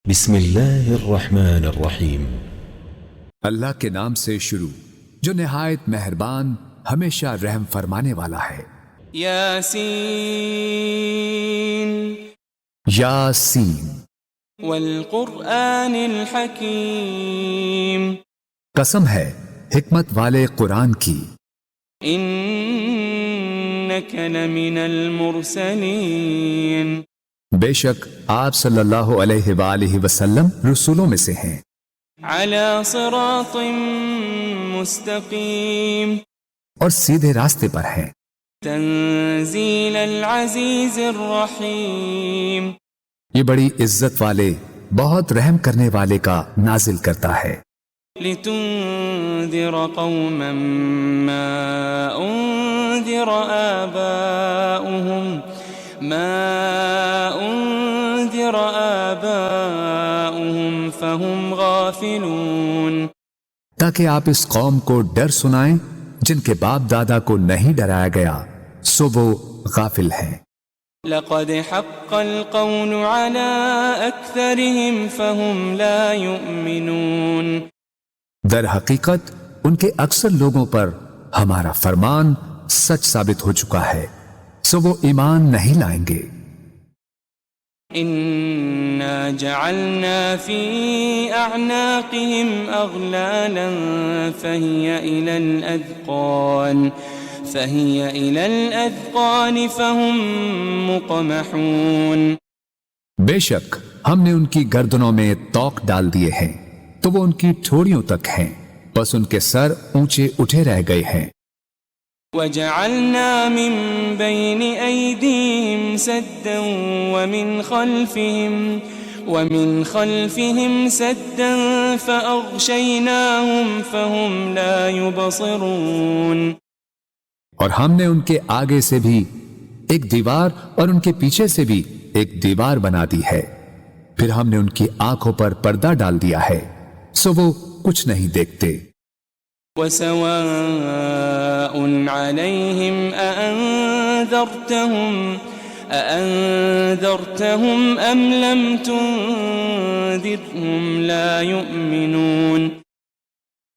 بسم اللہ الرحمن الرحیم۔ اللہ کے نام سے شروع جو نہایت مہربان ہمیشہ رحم فرمانے والا ہے۔ یاسین یاسین والقرآن الحکیم، قسم ہے حکمت والے قرآن کی، انک لمن المرسلین، بے شک آپ صلی اللہ علیہ وآلہ وسلم رسولوں میں سے ہیں، علی صراط مستقیم، اور سیدھے راستے پر ہیں، تنزیل العزیز الرحیم، یہ بڑی عزت والے بہت رحم کرنے والے کا نازل کرتا ہے، لتنذر قوما ما انذر آباؤهم فهم غافلون، تاکہ آپ اس قوم کو ڈر سنائیں جن کے باپ دادا کو نہیں ڈرایا گیا سو وہ غافل ہیں۔ لقد حق القول على اکثرهم فهم لا يؤمنون، در حقیقت ان کے اکثر لوگوں پر ہمارا فرمان سچ ثابت ہو چکا ہے سو وہ ایمان نہیں لائیں گے۔ انا جعلنا في اعناقهم اغلالا فهي الى الاذقان فهم مقمحون، بے شک ہم نے ان کی گردنوں میں توق ڈال دیے ہیں تو وہ ان کی ٹھوڑیوں تک ہیں، بس ان کے سر اونچے اٹھے رہ گئے ہیں۔ وجعلنا من بين أيديهم سدا ومن خلفهم سدا فأغشيناهم فهم لا يبصرون، اور ہم نے ان کے آگے سے بھی ایک دیوار اور ان کے پیچھے سے بھی ایک دیوار بنا دی ہے، پھر ہم نے ان کی آنکھوں پر پردہ ڈال دیا ہے سو وہ کچھ نہیں دیکھتے۔ وسواء عليهم أأنذرتهم أم لم تنذرهم لا يؤمنون،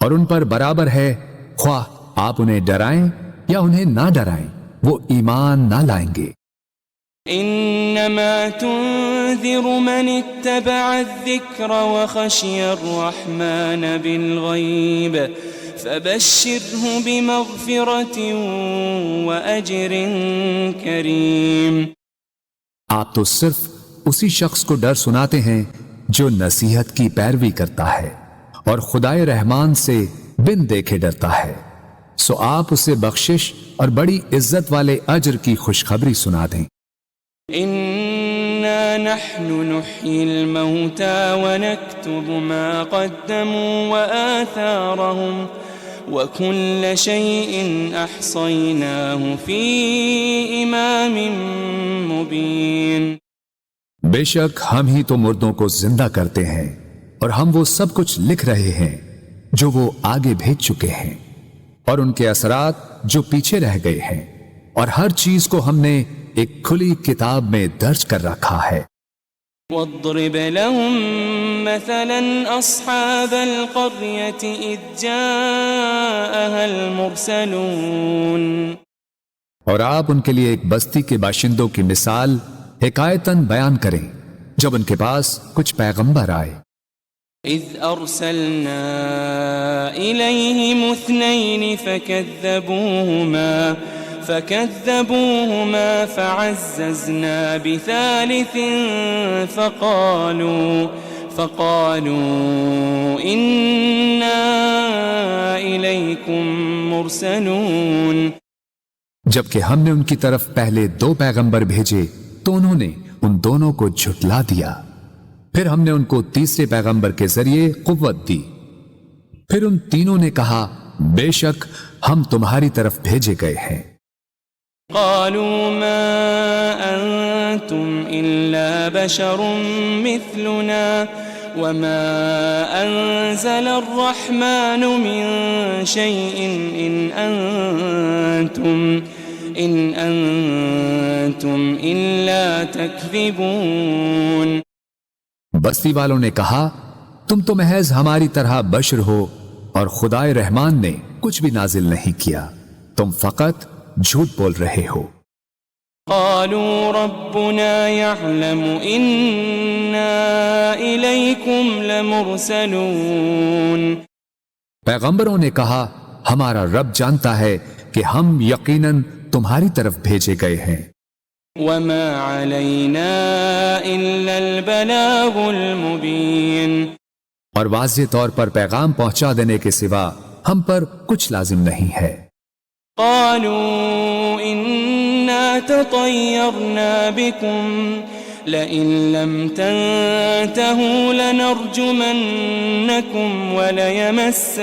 اور ان پر برابر ہے خواہ آپ انہیں ڈرائیں یا انہیں نہ ڈرائیں وہ ایمان نہ لائیں گے۔ انما تنذر من اتبع الذکر وخشی الرحمن بالغیب فبشره بمغفرة وأجر کریم، آپ تو صرف اسی شخص کو ڈر سناتے ہیں جو نصیحت کی پیروی کرتا ہے اور خدائے رحمان سے بن دیکھے ڈرتا ہے، سو آپ اسے بخشش اور بڑی عزت والے اجر کی خوشخبری سنا دیں۔ انا نحن نحيي الموتى ونكتب ما قدموا وآثارهم وكل شيء احصيناه في امام مبين، بے شک ہم ہی تو مردوں کو زندہ کرتے ہیں اور ہم وہ سب کچھ لکھ رہے ہیں جو وہ آگے بھیج چکے ہیں اور ان کے اثرات جو پیچھے رہ گئے ہیں، اور ہر چیز کو ہم نے ایک کھلی کتاب میں درج کر رکھا ہے۔ واضرب لهم مثلا اصحاب القرية اذ جاءها المرسلون، اور آپ ان کے لیے ایک بستی کے باشندوں کی مثال حکایتاً بیان کریں جب ان کے پاس کچھ پیغمبر آئے۔ اذ ارسلنا الیہم اثنین فكذبوهما فعززنا بثالث فقالوا إنا إليكم مرسلون، جبکہ ہم نے ان کی طرف پہلے 2 پیغمبر بھیجے تو انہوں نے ان دونوں کو جھٹلا دیا، پھر ہم نے ان کو تیسرے پیغمبر کے ذریعے قوت دی، پھر ان تینوں نے کہا بے شک ہم تمہاری طرف بھیجے گئے ہیں۔ قالوا ما أنتم إلا بشر مثلنا وما أنزل الرحمن من شيء إن أنتم إلا تكذبون، بستی والوں نے کہا تم تو محض ہماری طرح بشر ہو اور خدائے رحمان نے کچھ بھی نازل نہیں کیا، تم فقط جھوٹ بول رہے ہو۔ قالوا ربنا يعلم إنا إليكم لمرسلون۔ پیغمبروں نے کہا ہمارا رب جانتا ہے کہ ہم یقیناً تمہاری طرف بھیجے گئے ہیں۔ وما علينا إلا البلاغ المبين۔ اور واضح طور پر پیغام پہنچا دینے کے سوا ہم پر کچھ لازم نہیں ہے۔ قالوا إنا تطيرنا بكم لئن لم تنتهوا لنرجمنكم وليمسنكم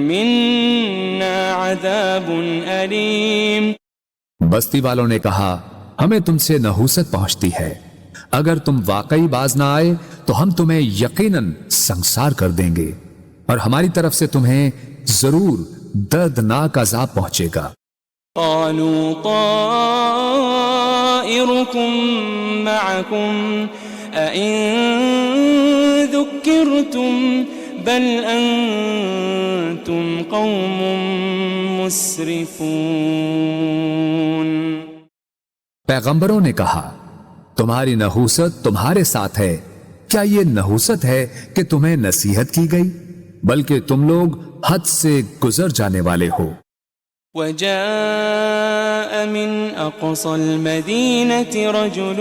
منا عذاب أليم۔ بستی والوں نے کہا ہمیں تم سے نحوست پہنچتی ہے، اگر تم واقعی باز نہ آئے تو ہم تمہیں یقیناً سنسار کر دیں گے اور ہماری طرف سے تمہیں ضرور دردناک عذاب پہنچے گا۔ قالوا طائركم معكم أئن ذكرتم بل أنتم قوم مسرفون۔ پیغمبروں نے کہا تمہاری نحوست تمہارے ساتھ ہے، کیا یہ نحوست ہے کہ تمہیں نصیحت کی گئی؟ بلکہ تم لوگ حد سے گزر جانے والے ہو۔ وجاء من أقصى المدينة رجل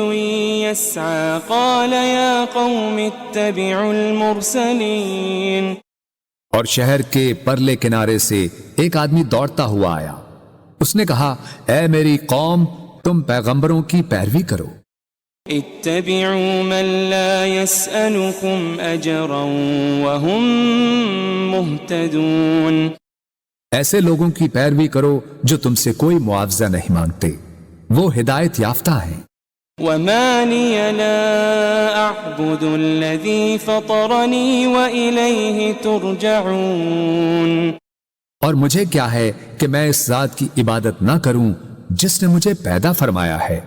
يسعى قال يا قوم اتبعوا المرسلين۔ اور شہر کے پرلے کنارے سے ایک آدمی دوڑتا ہوا آیا، اس نے کہا اے میری قوم تم پیغمبروں کی پیروی کرو۔ اتبعوا من لا يسألكم أجرا وهم مهتدون۔ ایسے لوگوں کی پیروی کرو جو تم سے کوئی معاوضہ نہیں مانگتے، وہ ہدایت یافتہ ہیں۔ وما لي لا أعبد الذي فطرني وإليه ترجعون۔ اور مجھے کیا ہے کہ میں اس ذات کی عبادت نہ کروں جس نے مجھے پیدا فرمایا ہے،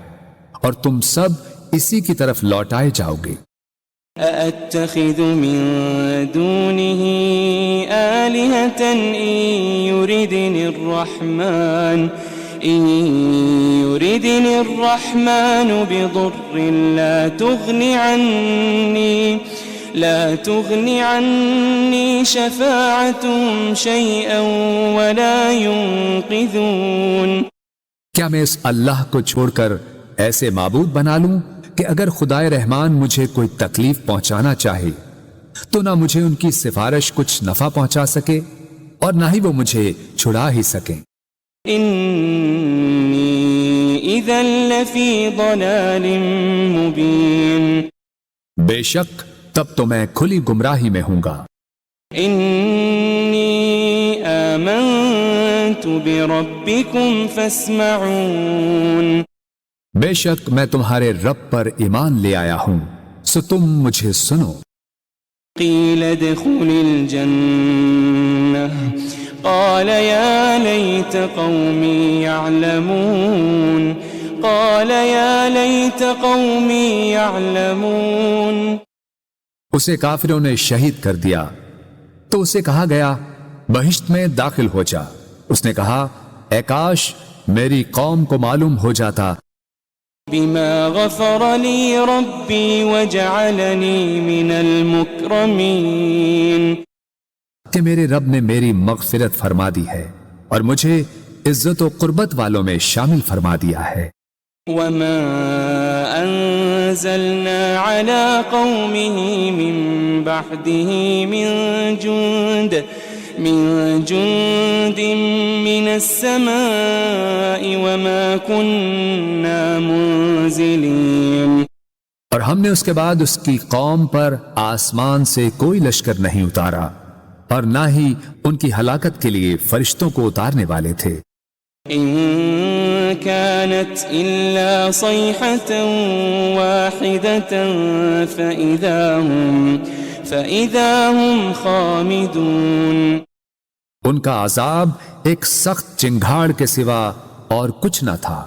اور تم سب اسی کی طرف لوٹائے جاؤ گے۔ أأتخذ من دونه آلهة إن يردني الرحمن بضر لا تغني عني شفاعتهم شيئا ولا ينقذون۔ کیا میں اس اللہ کو چھوڑ کر ایسے معبود بنا لوں کہ اگر خدائے رحمان مجھے کوئی تکلیف پہنچانا چاہے تو نہ مجھے ان کی سفارش کچھ نفع پہنچا سکے اور نہ ہی وہ مجھے چھڑا ہی سکیں۔ انی اذا لفی ضلال مبین۔ بے شک تب تو میں کھلی گمراہی میں ہوں گا۔ انی آمنت بربکم فاسمعون۔ بے شک میں تمہارے رب پر ایمان لے آیا ہوں، سو تم مجھے سنو۔ قیل ادخل الجنہ قال یا لیت قومی یعلمون۔ قال یا لیت قومی یعلمون۔ اسے کافروں نے شہید کر دیا تو اسے کہا گیا بہشت میں داخل ہو جا۔ اس نے کہا اے کاش میری قوم کو معلوم ہو جاتا بما غفر لی ربی وجعلنی من المکرمین، کہ میرے رب نے میری مغفرت فرما دی ہے اور مجھے عزت و قربت والوں میں شامل فرما دیا ہے۔ وما انزلنا على قومه من بعده من جند من السماء وما كنا منزلين۔ اور ہم نے اس کے بعد اس کی قوم پر آسمان سے کوئی لشکر نہیں اتارا اور نہ ہی ان کی ہلاکت کے لیے فرشتوں کو اتارنے والے تھے۔ ان كانت الا صيحة واحدة فإذا هم خامدون۔ ان کا عذاب ایک سخت چنگھاڑ کے سوا اور کچھ نہ تھا،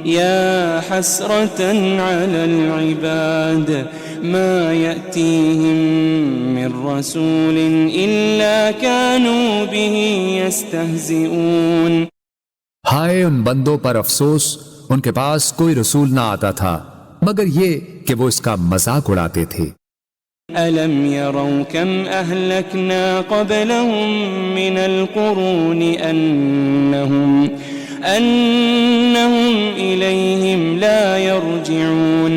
يا حسرة على العباد ما يأتيهم من رسول إلا كانوا به يستهزئون ہائے ان بندوں پر افسوس، ان کے پاس کوئی رسول نہ آتا تھا مگر یہ کہ وہ اس کا مذاق اڑاتے تھے۔ ألم يروا كم أهلكنا قبلهم من القرون أنهم إليهم لا يرجعون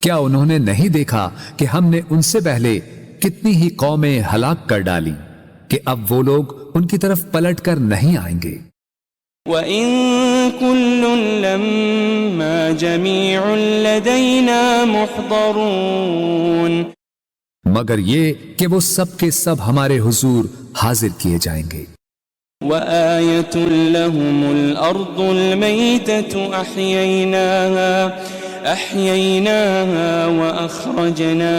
کیا انہوں نے نہیں دیکھا کہ ہم نے ان سے پہلے کتنی ہی قومیں ہلاک کر ڈالی کہ اب وہ لوگ ان کی طرف پلٹ کر نہیں آئیں گے۔ وَإِن كُلٌّ لَمَّا جَمِيعٌ لَدَيْنَا مُحْضَرُونَ مگر یہ کہ وہ سب کے سب ہمارے حضور حاضر کیے جائیں گے۔ وَآيَةٌ لَهُمُ الْأَرْضُ الْمَيْتَةُ أَحْيَيْنَاهَا وَأَخْرَجْنَا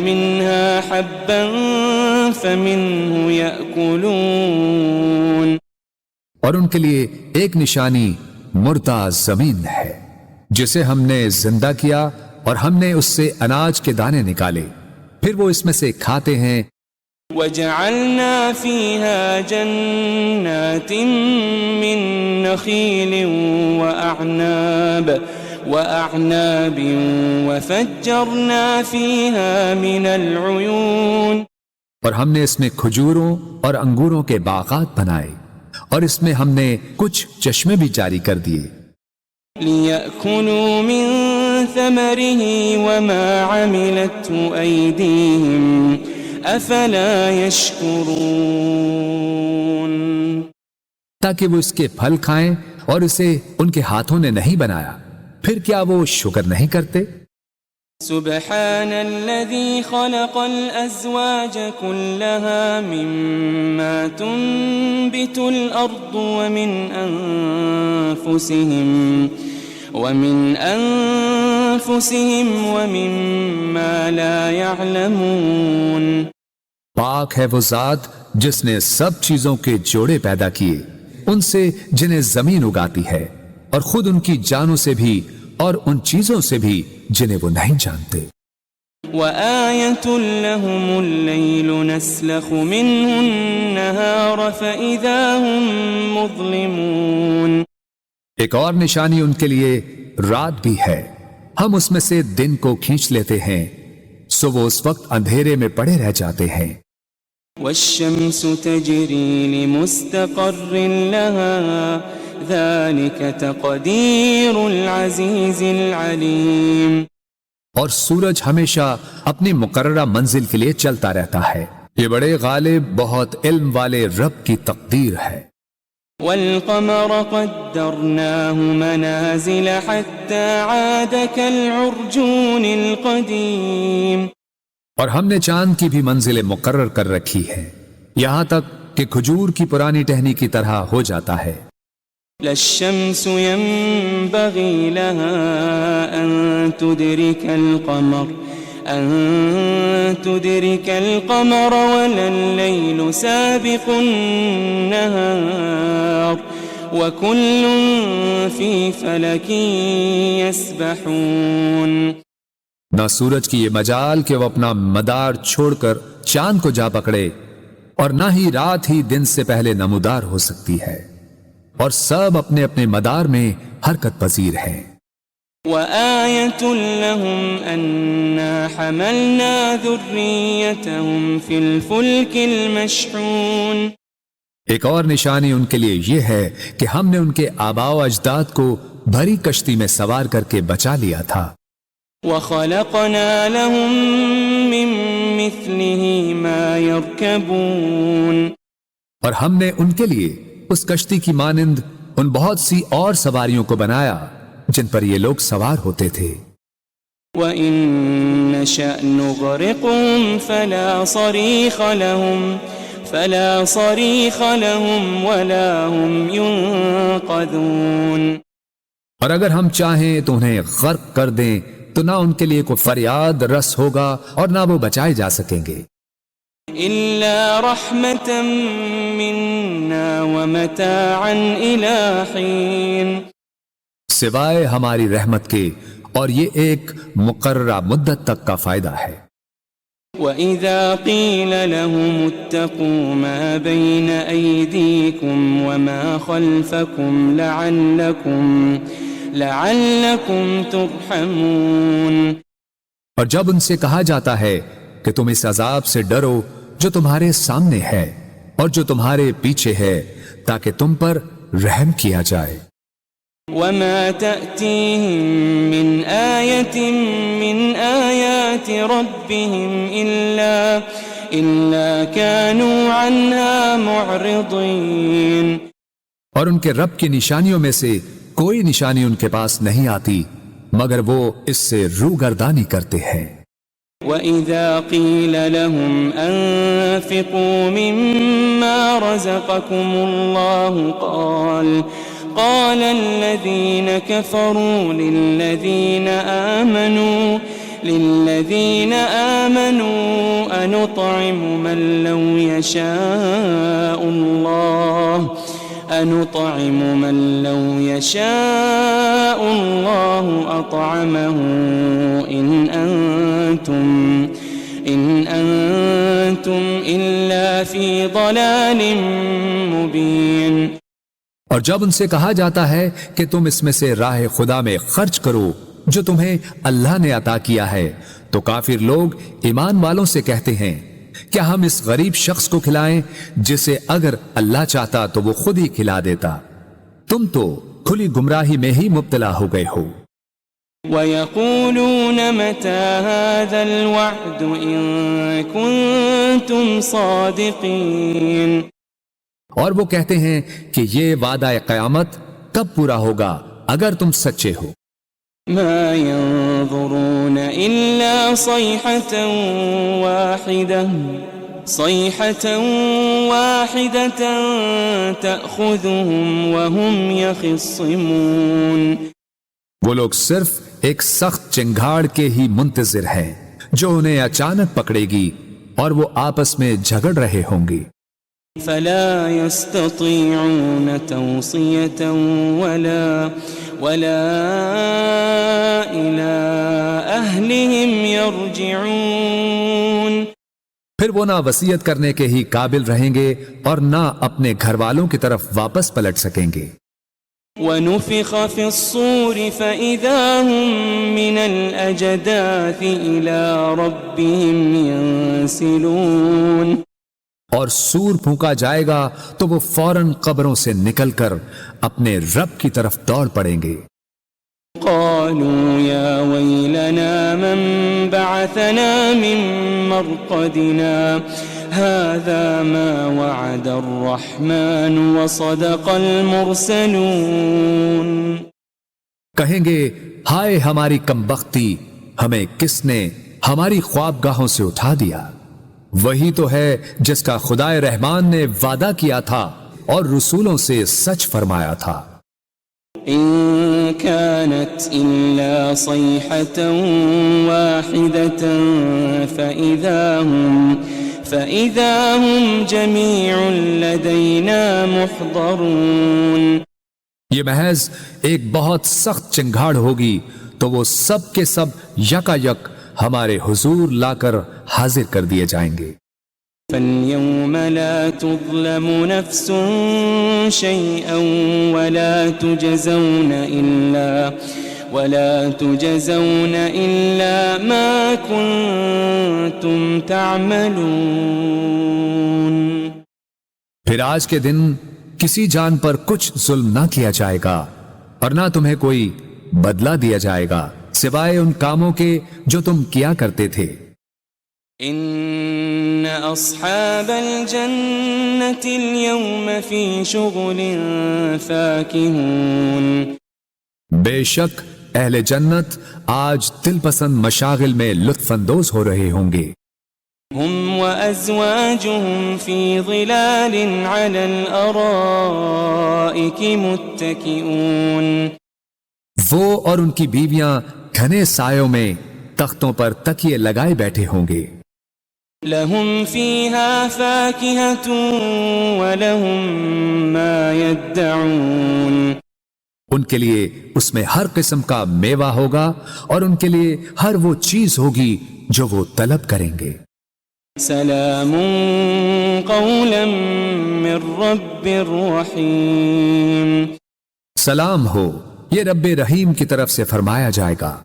مِنْهَا حَبًّا فَمِنْهُ يَأْكُلُونَ اور ان کے لیے ایک نشانی مردہ زمین ہے جسے ہم نے زندہ کیا اور ہم نے اس سے اناج کے دانے نکالے، پھر وہ اس میں سے کھاتے ہیں۔ وَجَعَلْنَا فِيهَا جَنَّاتٍ مِّن نَخِيلٍ وَأَعْنَابٍ وَفَجَّرْنَا فِيهَا مِنَ الْعُيُونِ اور ہم نے اس میں کھجوروں اور انگوروں کے باغات بنائے اور اس میں ہم نے کچھ چشمے بھی جاری کر دیے۔ لِيَأْكُلُوا مِن ثَمَرِهِ وَمَا عَمِلَتْهُ أَيْدِيهِمْ أَفَلَا يَشْكُرُونَ تاکہ وہ اس کے پھل کھائیں اور اسے ان کے ہاتھوں نے نہیں بنایا، پھر کیا وہ شکر نہیں کرتے؟ سبحان الذي خلق الأزواج كلها مما تنبت الأرض ومن أنفسهم ومما لا يعلمون پاک ہے وہ ذات جس نے سب چیزوں کے جوڑے پیدا کیے، ان سے جنہیں زمین اگاتی ہے اور خود ان کی جانوں سے بھی اور ان چیزوں سے بھی جنہیں وہ نہیں جانتے۔ وَآيَةٌ لَهُمُ اللَّيْلُ نَسْلَخُ مِنْهُ النَّهَارَ فَإِذَا هُمْ مُظْلِمُونَ ایک اور نشانی ان کے لیے رات بھی ہے، ہم اس میں سے دن کو کھینچ لیتے ہیں سو وہ اس وقت اندھیرے میں پڑے رہ جاتے ہیں۔ وَالشَّمْسُ تَجْرِي لِمُسْتَقَرٍّ لَهَا ذَلِكَ تَقْدِيرُ الْعَزِيزِ الْعَلِيمِ اور سورج ہمیشہ اپنی مقررہ منزل کے لیے چلتا رہتا ہے، یہ بڑے غالب بہت علم والے رب کی تقدیر ہے۔ وَالْقَمَرَ قَدَّرْنَاهُ مَنَازِلَ حَتَّى عَادَ كَالْعُرْجُونِ الْقَدِيمِ اور ہم نے چاند کی بھی منزلیں مقرر کر رکھی ہے یہاں تک کہ کھجور کی پرانی ٹہنی کی طرح ہو جاتا ہے۔ لَا الشَّمْسُ يَنبَغِي لَهَا أَن تُدْرِكَ الْقَمَرَ وَلَا اللَّيْلُ سَابِقُ النَّهَارِ وَكُلٌّ فِي فَلَكٍ يَسْبَحُونَ نہ سورج کی یہ مجال کہ وہ اپنا مدار چھوڑ کر چاند کو جا پکڑے، اور نہ ہی رات ہی دن سے پہلے نمودار ہو سکتی ہے، اور سب اپنے اپنے مدار میں حرکت پذیر ہیں۔ وَآيَةٌ لَهُمْ أَنَّا حَمَلْنَا ذُرِّيَّتَهُمْ فِي الْفُلْكِ الْمَشْحُونِ ایک اور نشانی ان کے لیے یہ ہے کہ ہم نے ان کے آباء و اجداد کو بھری کشتی میں سوار کر کے بچا لیا تھا۔ وَخَلَقْنَا لَهُم مِّن مِّثْلِهِ مَا يَرْكَبُونَ اور ہم نے ان کے لیے اس کشتی کی مانند ان بہت سی اور سواریوں کو بنایا جن پر یہ لوگ سوار ہوتے تھے۔ وَإِن نَّشَأْ نُغْرِقْهُمْ فَلَا صَرِيخَ لَهُمْ وَلَا هُمْ يُنقَذُونَ اور اگر ہم چاہیں تو انہیں غرق کر دیں تو نہ ان کے لیے کوئی فریاد رس ہوگا اور نہ وہ بچائے جا سکیں گے۔ إلا رحمة منا ومتاعا إلى حين سوائے ہماری رحمت کے، اور یہ ایک مقررہ مدت تک کا فائدہ ہے۔ وَإِذَا قِيلَ لَهُمُ اتَّقُوا مَا بَيْنَ أَيْدِيكُمْ وَمَا خَلْفَكُمْ لَعَلَّكُمْ تُرْحَمُونَ، اور جب ان سے کہا جاتا ہے کہ تم اس عذاب سے ڈرو جو تمہارے سامنے ہے اور جو تمہارے پیچھے ہے، تاکہ تم پر رحم کیا جائے۔ وَمَا تَأْتِيهِم مِّنْ آيَةٍ مِّنْ آيَاتِ رَبِّهِمْ إِلَّا كَانُوا عَنْهَا مُعْرِضِينَ، اور ان کے رب کی نشانیوں میں سے کوئی نشانی ان کے پاس نہیں آتی مگر وہ اس سے روگردانی کرتے ہیں۔ وَإِذَا قِيلَ لَهُمْ أَنفِقُوا مِمَّا رَزَقَكُمُ اللَّهُ قال الذين كفروا للذين آمنوا أنطعم من لو يشاء الله أطعمه إن أنتم إلا في ضلال مبين۔ اور جب ان سے کہا جاتا ہے کہ تم اس میں سے راہ خدا میں خرچ کرو جو تمہیں اللہ نے عطا کیا ہے، تو کافر لوگ ایمان والوں سے کہتے ہیں کیا ہم اس غریب شخص کو کھلائیں جسے اگر اللہ چاہتا تو وہ خود ہی کھلا دیتا، تم تو کھلی گمراہی میں ہی مبتلا ہو گئے ہو۔ وَيَقُولُونَ مَتَى هَذَا الْوَعْدُ إِن كُنتُمْ صَادِقِينَ، اور وہ کہتے ہیں کہ یہ وعدہ قیامت کب پورا ہوگا اگر تم سچے ہو۔ ما ينظرون إلا صيحة واحدة تأخذهم وهم يخصمون، وہ لوگ صرف ایک سخت چنگھاڑ کے ہی منتظر ہیں جو انہیں اچانک پکڑے گی اور وہ آپس میں جھگڑ رہے ہوں گے۔ فلا يستطيعون توصية ولا إلى أهلهم يرجعون، پھر وہ نہ وصیت کرنے کے ہی قابل رہیں گے اور نہ اپنے گھر والوں کی طرف واپس پلٹ سکیں گے۔ ونفخ في الصور فإذا هم من الأجداث إلى ربهم ينسلون، اور سور پھونکا جائے گا تو وہ فوراً قبروں سے نکل کر اپنے رب کی طرف دوڑ پڑیں گے۔ قالوا يا ويلنا من بعثنا من مرقدنا هذا ما وعد الرحمن وصدق المرسلون، کہیں گے ہائے ہماری کمبختی، ہمیں کس نے ہماری خوابگاہوں سے اٹھا دیا، وہی تو ہے جس کا خدائے رحمان نے وعدہ کیا تھا اور رسولوں سے سچ فرمایا تھا۔ إن كانت إلا صيحة واحدة فإذا هم جميع لدينا محضرون، یہ محض ایک بہت سخت چنگھاڑ ہوگی تو وہ سب کے سب یکا یک ہمارے حضور لا کر حاضر کر دیے جائیں گے۔ فَالْيَوْمَ لَا تُظْلَمُ نَفْسٌ شَيْئًا وَلَا تُجَزَوْنَ إِلَّا مَا كُنتُمْ تَعْمَلُونَ، پھر آج کے دن کسی جان پر کچھ ظلم نہ کیا جائے گا اور نہ تمہیں کوئی بدلہ دیا جائے گا سوائے ان کاموں کے جو تم کیا کرتے تھے۔ ان اصحاب الجنة اليوم في شغل فاكهون، بے شک اہل جنت آج دل پسند مشاغل میں لطف اندوز ہو رہے ہوں گے۔ هم وازواجهم في ظلال على الارائك متكئون، وہ اور ان کی بیویاں گھنے سایوں میں تختوں پر تکیے لگائے بیٹھے ہوں گے۔ لهم فيها فاكهة ولهم ما يدعون ان کے لیے اس میں ہر قسم کا میوہ ہوگا اور ان کے لیے ہر وہ چیز ہوگی جو وہ طلب کریں گے۔ سلام قولا من رب رحیم، سلام ہو، یہ رب رحیم کی طرف سے فرمایا جائے گا۔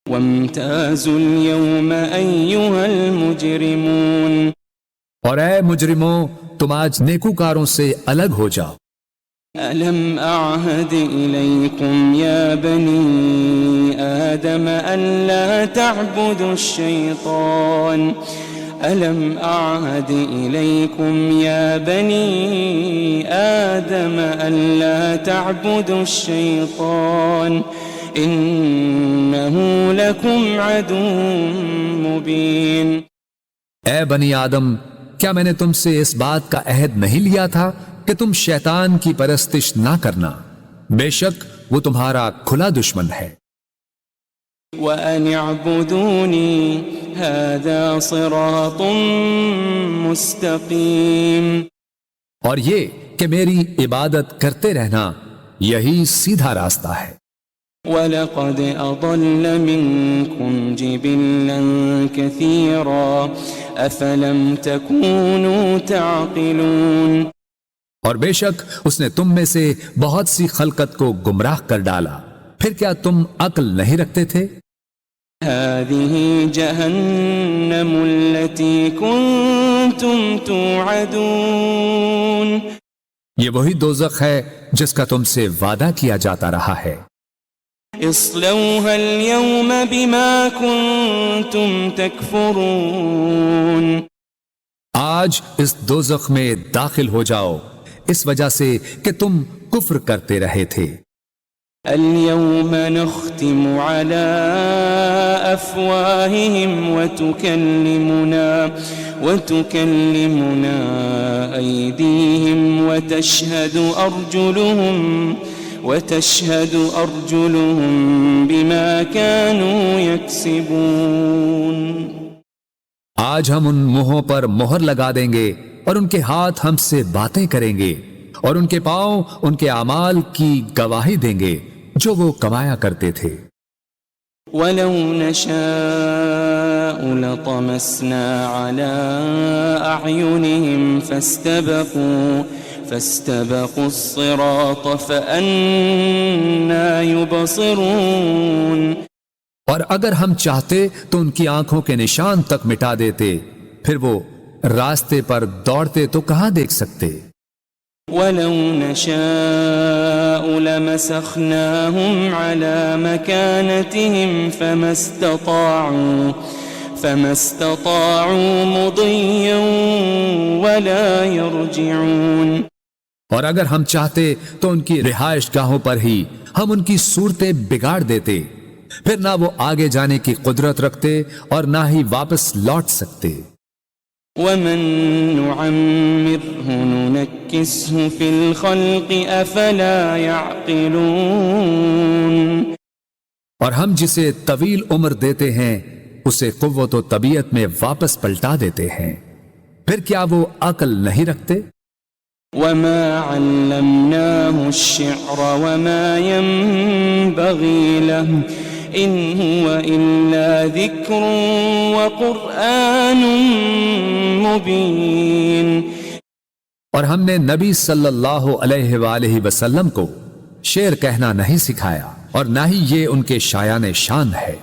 وامتازوا اليوم أيها المجرمون، اور اے مجرموں، تم آج نیکوکاروں سے الگ ہو جاؤ۔ ألم أعهد إليكم يا بني آدم ألا تعبدوا الشيطان ألم أعهد إليكم يا بني آدم ألا تعبدوا الشيطان إنه لكم عدو مبين۔ اے بنی آدم، کیا میں نے تم سے اس بات کا عہد نہیں لیا تھا کہ تم شیطان کی پرستش نہ کرنا؟ بے شک وہ تمہارا کھلا دشمن ہے۔ وَأَنِ اعْبُدُونِي هَذَا صِرَاطٌ مُسْتَقِيمٌ، اور یہ کہ میری عبادت کرتے رہنا یہی سیدھا راستہ ہے۔ وَلَقَدْ أَضَلَّ مِنْكُمْ جِبِلًّا كَثِيرًا أَفَلَمْ تَكُونُوا تَعْقِلُونَ، اور بے شک اس نے تم میں سے بہت سی خلقت کو گمراہ کر ڈالا، پھر کیا تم عقل نہیں رکھتے تھے؟ هذه جهنم التي كنتم توعدون، یہ وہی دوزخ ہے جس کا تم سے وعدہ کیا جاتا رہا ہے۔ اصلوها اليوم بما كنتم تكفرون، آج اس دوزخ میں داخل ہو جاؤ اس وجہ سے کہ تم کفر کرتے رہے تھے۔ اليوم نختم على أفواههم وتكلمنا أيديهم وتشهد أرجلهم بما كانوا يكسبون۔ آج ہم ان منہوں پر مہر لگا دیں گے اور ان کے ہاتھ ہم سے باتیں کریں گے اور ان کے پاؤں ان کے اعمال کی گواہی دیں گے جو وہ کمایا کرتے تھے۔ وَلَوْ نَشَاءُ لَطَمَسْنَا عَلَىٰ أَعْيُنِهِمْ فَاسْتَبَقُوا الصِّرَاطَ فَأَنَّىٰ يُبْصِرُونَ، اور اگر ہم چاہتے تو ان کی آنکھوں کے نشان تک مٹا دیتے، پھر وہ راستے پر دوڑتے تو کہاں دیکھ سکتے۔ وَلَوْ نَشَاءُ لَمَسَخْنَاهُمْ عَلَىٰ مَكَانَتِهِمْ فَمَا اسْتَطَاعُوا مُضِيًّا وَلَا يَرْجِعُونَ، اور اگر ہم چاہتے تو ان کی رہائش گاہوں پر ہی ہم ان کی صورتیں بگاڑ دیتے، پھر نہ وہ آگے جانے کی قدرت رکھتے اور نہ ہی واپس لوٹ سکتے۔ وَمَن نُعَمِّرْهُ نُنَكِّسْهُ فِي الْخَلْقِ أَفَلَا يَعْقِلُونَ، اور ہم جسے طویل عمر دیتے ہیں اسے قوت و طبیعت میں واپس پلٹا دیتے ہیں، پھر کیا وہ عقل نہیں رکھتے؟ وَمَا عَلَّمْنَاهُ الشِّعْرَ وَمَا يَنبَغِي لَهُ إِنْ هُوَ إِلَّا ذِكْرٌ وَقُرْآنٌ مُبِينٌ، اور ہم نے نبی صلی اللہ علیہ وآلہ وسلم کو شعر کہنا نہیں سکھایا اور نہ ہی یہ ان کے شایان شان ہے،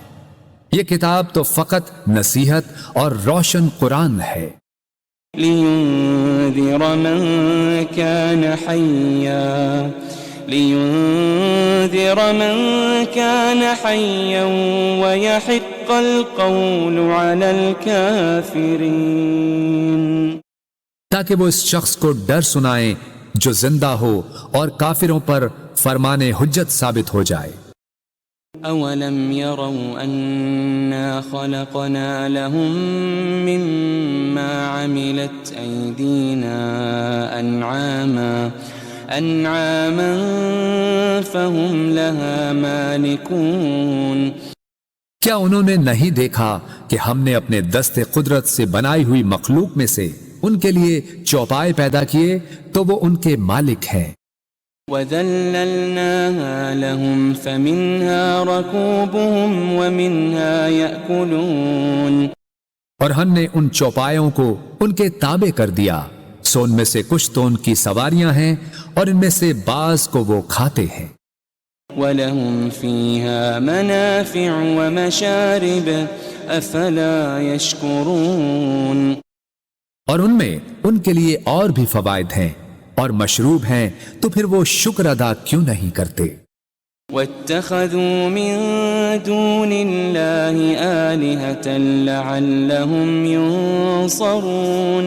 یہ کتاب تو فقط نصیحت اور روشن قرآن ہے۔ لِيُنذِرَ مَن كَانَ حَيًّا وَيَحِقَّ الْقَوْلُ عَلَى الْكَافِرِينَ، تاکہ وہ اس شخص کو ڈر سنائیں جو زندہ ہو اور کافروں پر فرمان حجت ثابت ہو جائے۔ أَوَلَمْ يَرَوْا أَنَّا خَلَقْنَا لَهُم مِّمَّا عَمِلَتْ أَيْدِينَا أَنْعَامًا فَهُمْ لَهَا مَالِكُونَ، کیا انہوں نے نہیں دیکھا کہ ہم نے اپنے دست قدرت سے بنائی ہوئی مخلوق میں سے ان کے لیے چوپائے پیدا کیے تو وہ ان کے مالک ہیں. وَذَلَّلْنَاهَا لَهُمْ فَمِنْهَا رَكُوبُهُمْ وَمِنْهَا يَأْكُلُونَ اور ہم نے ان چوپایوں کو ان کے تابع کر دیا، سو ان میں سے کچھ تو ان کی سواریاں ہیں اور ان میں سے بعض کو وہ کھاتے ہیں. وَلَهُمْ فِيهَا مَنَافِعُ وَمَشَارِبُ أَفَلَا يَشْكُرُونَ اور ان میں ان کے لیے اور بھی فوائد ہیں اور مشروب ہیں، تو پھر وہ شکر ادا کیوں نہیں کرتے. وَاتَّخَذُوا مِن دُونِ اللَّهِ آلِهَةً لَعَلَّهُمْ يُنصَرُونَ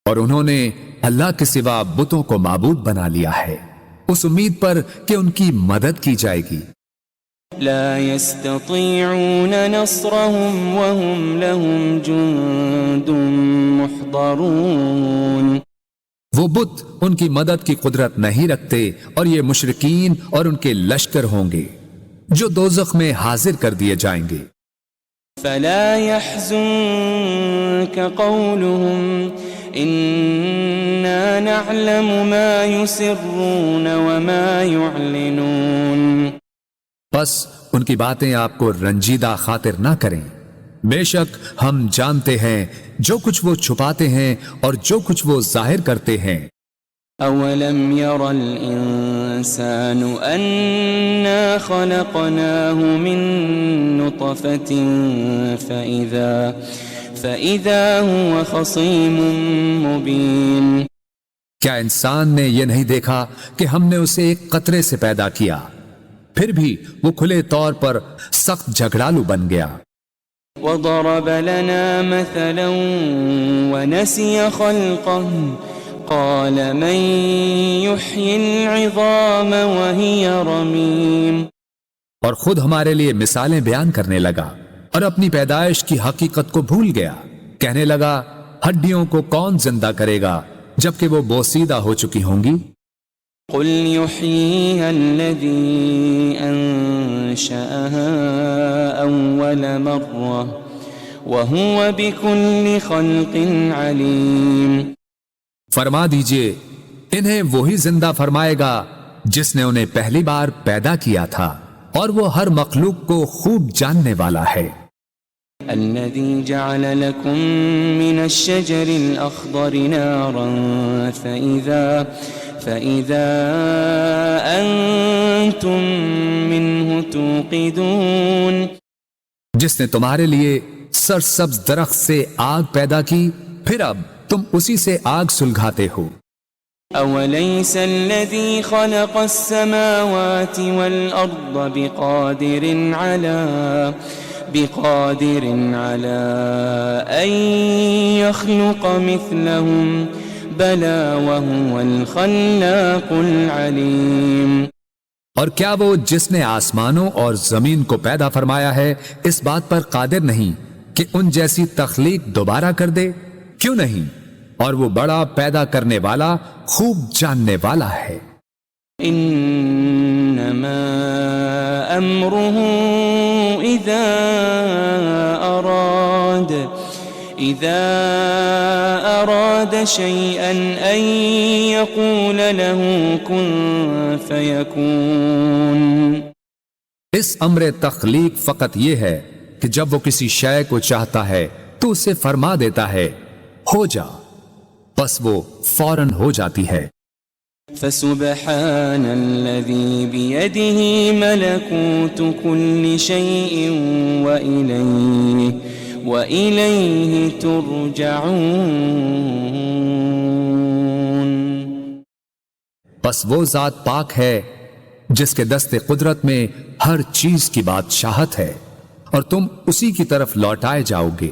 اور انہوں نے اللہ کے سوا بتوں کو معبود بنا لیا ہے اس امید پر کہ ان کی مدد کی جائے گی. لا يستطيعون نصرهم وهم لهم جند محضرون وہ بت ان کی مدد کی قدرت نہیں رکھتے اور یہ مشرکین اور ان کے لشکر ہوں گے جو دوزخ میں حاضر کر دیے جائیں گے. فلا يحزنك قولهم إنا نعلم ما يسرون وما يعلنون بس ان کی باتیں آپ کو رنجیدہ خاطر نہ کریں، بے شک ہم جانتے ہیں جو کچھ وہ چھپاتے ہیں اور جو کچھ وہ ظاہر کرتے ہیں. أولم ير الإنسان أنا خلقناه من نطفة فإذا هو خصيم مبين کیا انسان نے یہ نہیں دیکھا کہ ہم نے اسے ایک قطرے سے پیدا کیا، پھر بھی وہ کھلے طور پر سخت جھگڑالو بن گیا. وضرب لنا مثلا ونسي خلقه قال من يحيي العظام وهي رميم اور خود ہمارے لیے مثالیں بیان کرنے لگا اور اپنی پیدائش کی حقیقت کو بھول گیا. کہنے لگا ہڈیوں کو کون زندہ کرے گا جبکہ وہ بوسیدہ ہو چکی ہوں گی. قل يحييها الذي أنشأها أول مرة وهو بكل خلق عليم فرما دیجئے انہیں وہی زندہ فرمائے گا جس نے انہیں پہلی بار پیدا کیا تھا اور وہ ہر مخلوق کو خوب جاننے والا ہے. الذي جعل لكم من الشجر الأخضر نارا فإذا أنتم منه توقدون جس نے تمہارے لیے سرسبز درخت سے آگ پیدا کی پھر اب تم اسی سے آگ سلگھاتے ہو. أوليس الذي خلق السماوات والأرض بقادر على أن يخلق مثلهم بلى وهو الخلاق العليم اور کیا وہ جس نے آسمانوں اور زمین کو پیدا فرمایا ہے اس بات پر قادر نہیں کہ ان جیسی تخلیق دوبارہ کر دے؟ کیوں نہیں، اور وہ بڑا پیدا کرنے والا خوب جاننے والا ہے. انما امره اذا اراد شيئا ان يقول له كن فيكون اس امر تخلیق فقط یہ ہے کہ جب وہ کسی شے کو چاہتا ہے تو اسے فرما دیتا ہے ہو جا، بس وہ فوراً ہو جاتی ہے. فسبحان الذي بيده ملكوت كل شيء وإليه ترجعون بس وہ ذات پاک ہے جس کے دست قدرت میں ہر چیز کی بادشاہت ہے اور تم اسی کی طرف لوٹائے جاؤ گے.